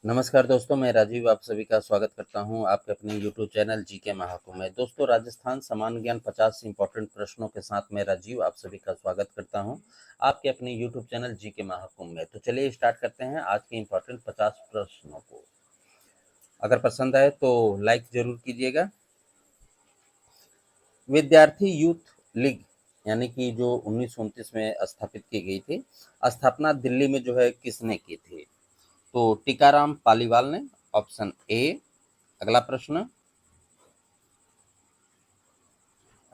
नमस्कार दोस्तों, मैं राजीव आप सभी का स्वागत करता हूं आपके अपने यूट्यूब चैनल जीके महाकुंभ में। दोस्तों, राजस्थान सामान्य ज्ञान 50 इंपॉर्टेंट प्रश्नों के साथ मैं राजीव आप सभी का स्वागत करता हूं आपके अपने यूट्यूब चैनल जीके महाकुंभ में। तो चलिए स्टार्ट करते हैं आज के इंपॉर्टेंट 50 प्रश्नों को। अगर पसंद आए तो लाइक जरूर कीजिएगा। विद्यार्थी यूथ लीग यानी कि जो 1929 में स्थापित की गई थी, स्थापना दिल्ली में जो है किसने की थी? तो टीकाराम पालीवाल ने, ऑप्शन ए। अगला प्रश्न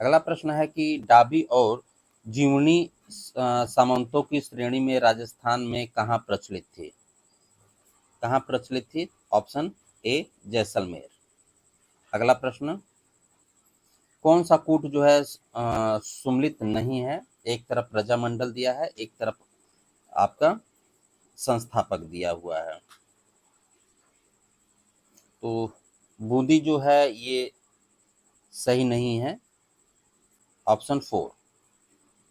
अगला प्रश्न है कि डाबी और जीवनी सामंतों की श्रेणी में राजस्थान में कहाँ प्रचलित थी? Option A Jaisalmer. अगला प्रश्न, कौन सा कूट जो है सुमलित नहीं है? एक तरफ प्रजामंडल दिया है, एक तरफ आपका संस्थापक दिया हुआ है। तो बूंदी जो है ये सही नहीं है, ऑप्शन 4।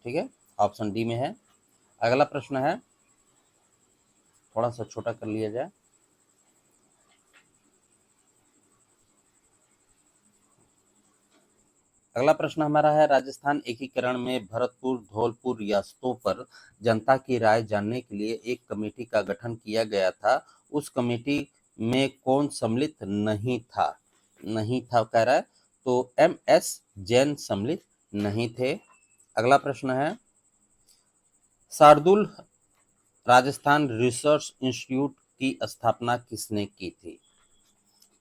ठीक है, ऑप्शन डी में है। अगला प्रश्न है, थोड़ा सा छोटा कर लिया जाए। अगला प्रश्न हमारा है, राजस्थान एकीकरण में भरतपुर धौलपुर रियासतों पर जनता की राय जानने के लिए एक कमेटी का गठन किया गया था। उस कमेटी में कौन सम्मिलित नहीं था कह रहा है। तो एम.एस. जैन सम्मिलित नहीं थे। अगला प्रश्न है, शार्दुल राजस्थान रिसर्च इंस्टीट्यूट की स्थापना किसने की थी?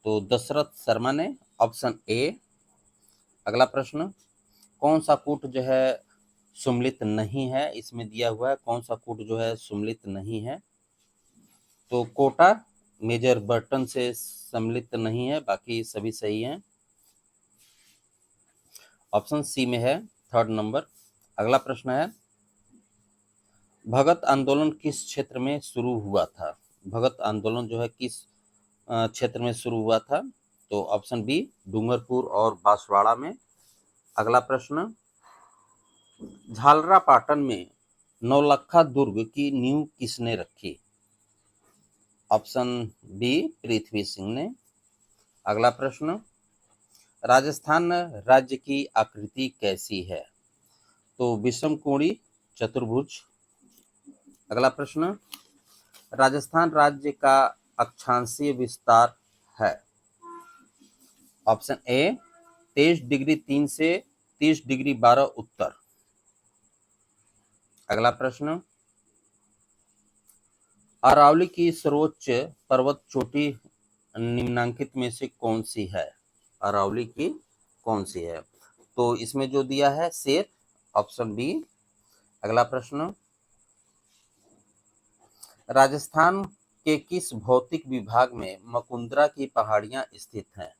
तो दशरथ शर्मा ने, ऑप्शन ए। अगला प्रश्न, कौन सा कूट जो है सुमलित नहीं है? इसमें दिया हुआ है कौन सा कूट जो है सुमलित नहीं है। तो कोटा मेजर बर्टन से सम्मिलित नहीं है, बाकी सभी सही हैं। ऑप्शन सी में है, थर्ड नंबर। अगला प्रश्न है, भगत आंदोलन किस क्षेत्र में शुरू हुआ था? भगत आंदोलन जो है किस क्षेत्र में शुरू हुआ था? तो ऑप्शन बी, डूंगरपुर और बांसवाड़ा में। अगला प्रश्न, झालरापाटन में नौलखा दुर्ग की नींव किसने रखी? ऑप्शन बी, पृथ्वी सिंह ने। अगला प्रश्न, राजस्थान राज्य की आकृति कैसी है? तो विषमकोणी चतुर्भुज। अगला प्रश्न, राजस्थान राज्य का अक्षांशीय विस्तार है? ऑप्शन ए, 23 डिग्री 3 से 30 डिग्री 12 उत्तर। अगला प्रश्न, अरावली की सर्वोच्च पर्वत चोटी निम्नांकित में से कौन सी है? अरावली की कौन सी है? तो इसमें जो दिया है शेर, ऑप्शन बी। अगला प्रश्न, राजस्थान के किस भौतिक विभाग में मुकुंदरा की पहाड़ियां स्थित हैं?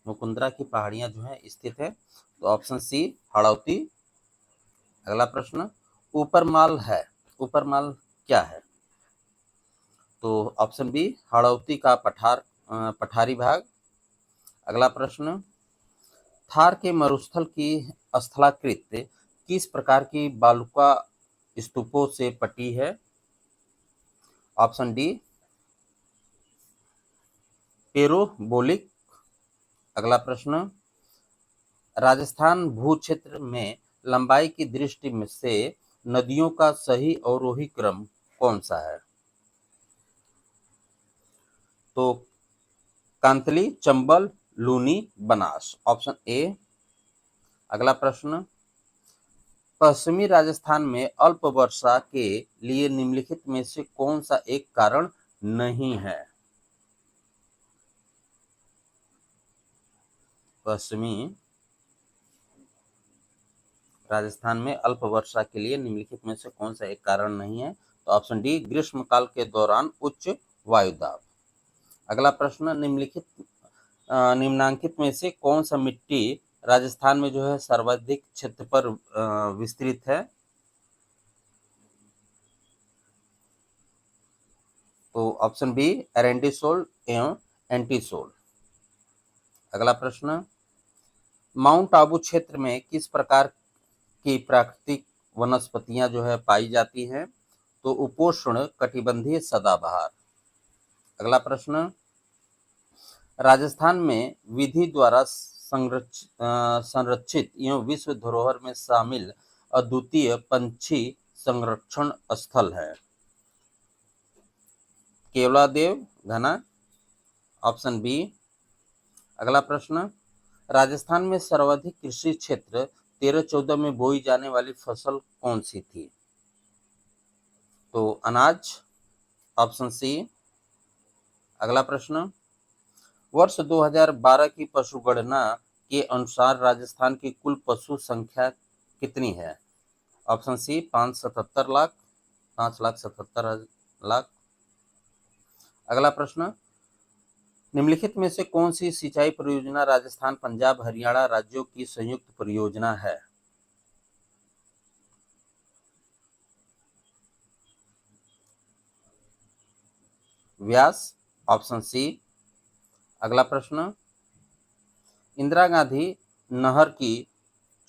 मुकुंदरा की पहाड़ियां जो है स्थित है, तो ऑप्शन सी, हाड़ौती। अगला प्रश्न, ऊपरमाल है, ऊपरमाल क्या है? तो ऑप्शन बी, हाड़ौती का पठारी भाग। अगला प्रश्न, थार के मरुस्थल की स्थलाकृति किस प्रकार की बालुका स्तूपों से पटी है? Option D, parabolic. अगला प्रश्न, राजस्थान भू क्षेत्र में लंबाई की दृष्टि से नदियों का सही अवरोही क्रम कौन सा है? तो कांतली, चंबल, लूनी, बनास। Option A. अगला प्रश्न, पश्चिमी राजस्थान में अल्प वर्षा के लिए निम्नलिखित में से कौन सा एक कारण नहीं है? पश्चिमी राजस्थान में अल्प वर्षा के लिए निम्नलिखित में से कौन सा एक कारण नहीं है? तो ऑप्शन डी, ग्रीष्मकाल के दौरान उच्च वायुदाब। अगला प्रश्न, निम्नांकित में से कौन सा मिट्टी राजस्थान में जो है सर्वाधिक क्षेत्र पर विस्तृत है? तो ऑप्शन बी, एरेंडिसोल एवं एंटीसोल। अगला प्रश्न, माउंट आबू क्षेत्र में किस प्रकार की प्राकृतिक वनस्पतियां जो है पाई जाती हैं? तो उपोष्ण कटिबंधीय सदाबहार। अगला प्रश्न, राजस्थान में विधि द्वारा संरक्षित एवं विश्व धरोहर में शामिल अद्वितीय पंछी संरक्षण स्थल है। केवलादेव घना, ऑप्शन बी। अगला प्रश्न, राजस्थान में सर्वाधिक कृषि क्षेत्र 13-14 में बोई जाने वाली फसल कौन सी थी? तो अनाज, ऑप्शन सी। अगला प्रश्न, वर्ष 2012 की पशुगणना के अनुसार राजस्थान की कुल पशु संख्या कितनी है? Option C 577 lakh, 5,77,000। अगला प्रश्न, निम्नलिखित में से कौन सी सिंचाई परियोजना राजस्थान, पंजाब, हरियाणा राज्यों की संयुक्त परियोजना है? व्यास, ऑप्शन सी। अगला प्रश्न, इंदिरा गांधी नहर की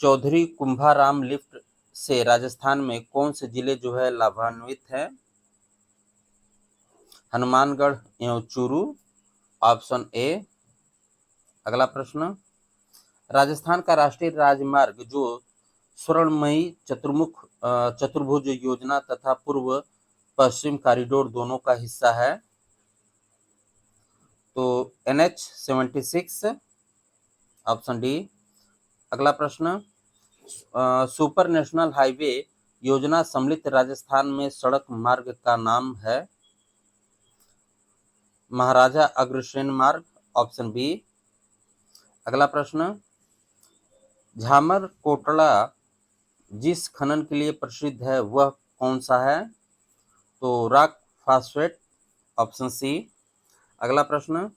चौधरी कुंभाराम लिफ्ट से राजस्थान में कौन से जिले जो है लाभान्वित है? हनुमानगढ़ एवं चूरू, ऑप्शन ए। अगला प्रश्न, राजस्थान का राष्ट्रीय राजमार्ग जो स्वर्णमयी चतुर्भुज योजना तथा पूर्व पश्चिम कॉरिडोर दोनों का हिस्सा है? तो NH-76, ऑप्शन डी। अगला प्रश्न, सुपर नेशनल हाईवे योजना सम्मिलित राजस्थान में सड़क मार्ग का नाम है? महाराजा अग्रसेन मार्ग, ऑप्शन बी। अगला प्रश्न, झामर कोटला जिस खनन के लिए प्रसिद्ध है वह कौन सा है? तो रॉक फास्फेट, ऑप्शन सी। अगला प्रश्न,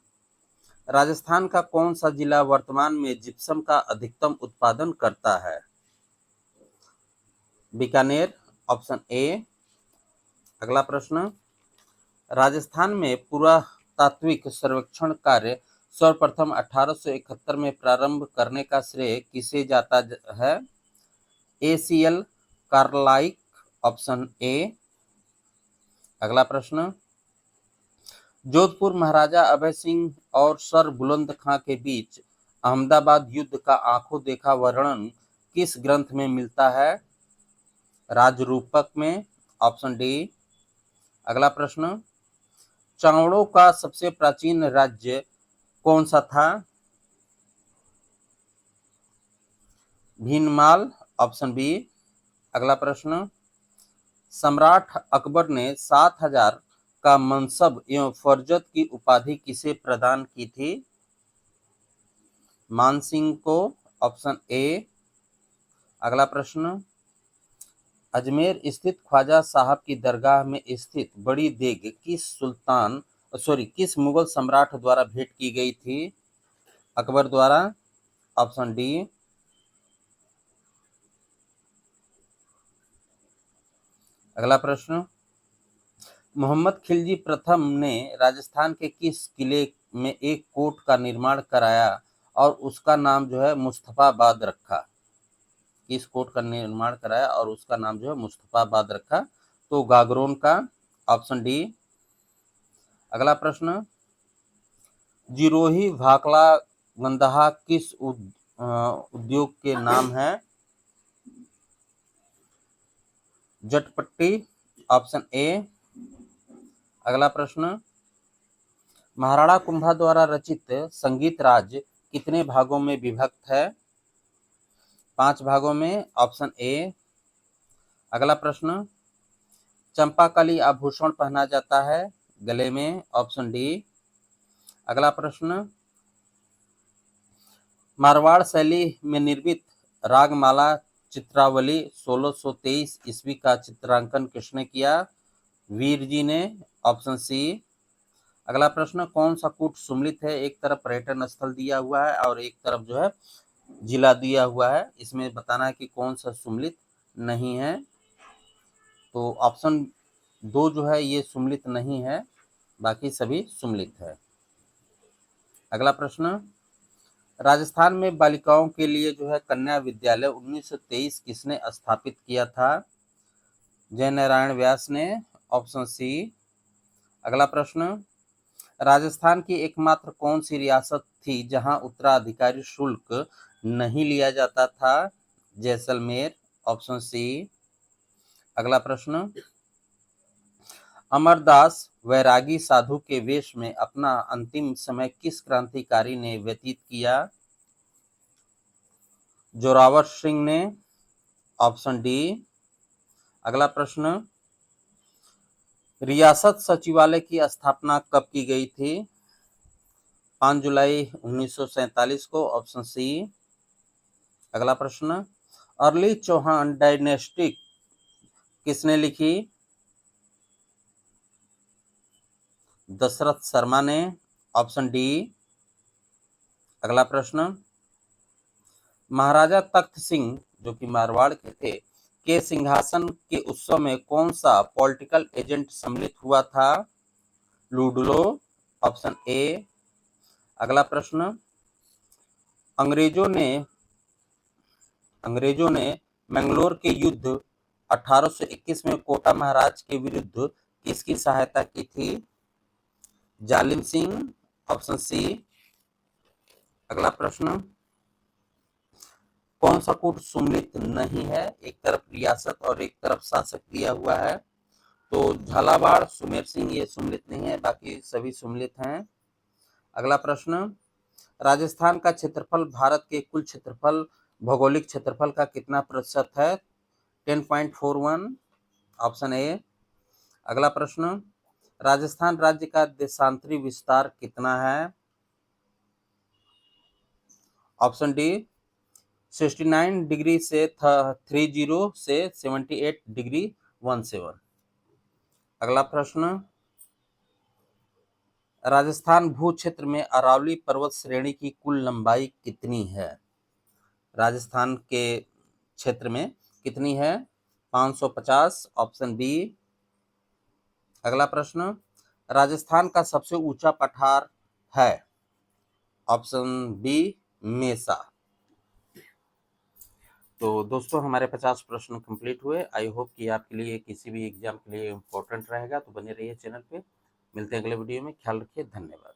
राजस्थान का कौन सा जिला वर्तमान में जिप्सम का अधिकतम उत्पादन करता है? Bikaner, option A. अगला प्रश्न, राजस्थान में पुरातात्विक सर्वेक्षण कार्य सर्वप्रथम 1871 में प्रारंभ करने का श्रेय किसे जाता है? ACL Carlyle, option A. अगला प्रश्न, जोधपुर महाराजा अभय सिंह और सर बुलंद खां के बीच अहमदाबाद युद्ध का आंखों देखा वर्णन किस ग्रंथ में मिलता है? राजरूपक में, ऑप्शन डी। अगला प्रश्न, चावड़ों का सबसे प्राचीन राज्य कौन सा था? Bhinmal, option B. अगला प्रश्न, सम्राट अकबर ने 7,000 का मनसब एवं फरजत की उपाधि किसे प्रदान की थी? मानसिंह को, ऑप्शन ए। अगला प्रश्न, अजमेर स्थित ख्वाजा साहब की दरगाह में स्थित बड़ी देग किस मुगल सम्राट द्वारा भेंट की गई थी? अकबर द्वारा, ऑप्शन डी। अगला प्रश्न, मोहम्मद खिलजी प्रथम ने राजस्थान के किस किले में एक कोट का निर्माण कराया और उसका नाम जो है मुस्तफाबाद रखा? किस कोट का निर्माण कराया और उसका नाम जो है मुस्तफाबाद रखा? तो गागरोन का, ऑप्शन डी। अगला प्रश्न, जिरोही भाखला गंदहा किस उद्योग के नाम है? जटपट्टी, ऑप्शन ए। अगला प्रश्न, महाराणा कुंभा द्वारा रचित संगीत राज कितने भागों में विभक्त है? 5 भागों में, ऑप्शन ए। अगला प्रश्न, चंपाकली आभूषण पहना जाता है गले में, ऑप्शन डी। अगला प्रश्न, मारवाड़ शैली में निर्मित रागमाला चित्रावली 1623 ईस्वी का चित्रांकन किसने किया? वीर जी ने, ऑप्शन सी। अगला प्रश्न, कौन सा कूट सुम्मिलित है? एक तरफ पर्यटन स्थल दिया हुआ है और एक तरफ जो है जिला दिया हुआ है, इसमें बताना है कि कौन सा सुम्मिलित नहीं है। तो ऑप्शन 2 जो है ये सुम्मिलित नहीं है, बाकी सभी सुम्मिलित है। अगला प्रश्न, राजस्थान में बालिकाओं के लिए जो है कन्या विद्यालय 1923 किसने स्थापित किया था? जय नारायण व्यास ने, ऑप्शन सी। अगला प्रश्न, राजस्थान की एकमात्र कौन सी रियासत थी जहां उत्तराधिकारी शुल्क नहीं लिया जाता था? जैसलमेर। Option C. अगला प्रश्न, अमरदास वैरागी साधु के वेश में अपना अंतिम समय किस क्रांतिकारी ने व्यतीत किया? जोरावर सिंह ने। Option D. अगला प्रश्न, रियासत सचिवालय की स्थापना कब की गई थी? 5 जुलाई 1947 को। Option C. अगला प्रश्न, अर्ली चौहान डायनेस्टी किसने लिखी? दशरथ शर्मा ने। Option D. अगला प्रश्न, महाराजा तख्त सिंह जो कि मारवाड़ के सिंहासन के उत्सव में कौन सा पॉलिटिकल एजेंट सम्मिलित हुआ था? लूडलो। Option A. अगला प्रश्न, अंग्रेजों ने मैंगलोर के युद्ध 1821 में कोटा महाराज के विरुद्ध किसकी सहायता की थी? जालिम सिंह। Option C. अगला प्रश्न, कौन सा कूट सुमिलित नहीं है? एक तरफ रियासत और एक तरफ शासक दिया हुआ है, तो झालावाड़, सुमेर सिंह ये सुमिलित नहीं है, बाकी सभी सुमिलित हैं। अगला प्रश्न, राजस्थान का क्षेत्रफल भारत के कुल क्षेत्रफल भौगोलिक क्षेत्रफल का कितना प्रतिशत है? 10.41। Option A. अगला प्रश्न, राजस्थान राज्य का देशांतरी विस्तार कितना है? Option D. 69 डिग्री से 30 से 78 डिग्री 17। अगला प्रश्न, राजस्थान भू क्षेत्र में अरावली पर्वत श्रेणी की कुल लंबाई कितनी है? राजस्थान के क्षेत्र में कितनी है? 550। Option B. अगला प्रश्न, राजस्थान का सबसे ऊंचा पठार है? Option B, mesa. तो दोस्तों हमारे 50 प्रश्न कंप्लीट हुए। आई होप कि आपके लिए किसी भी एग्जाम के लिए इम्पोर्टेंट रहेगा, तो बने रहिए चैनल पे। मिलते हैं अगले वीडियो में। ख्याल रखिए। धन्यवाद।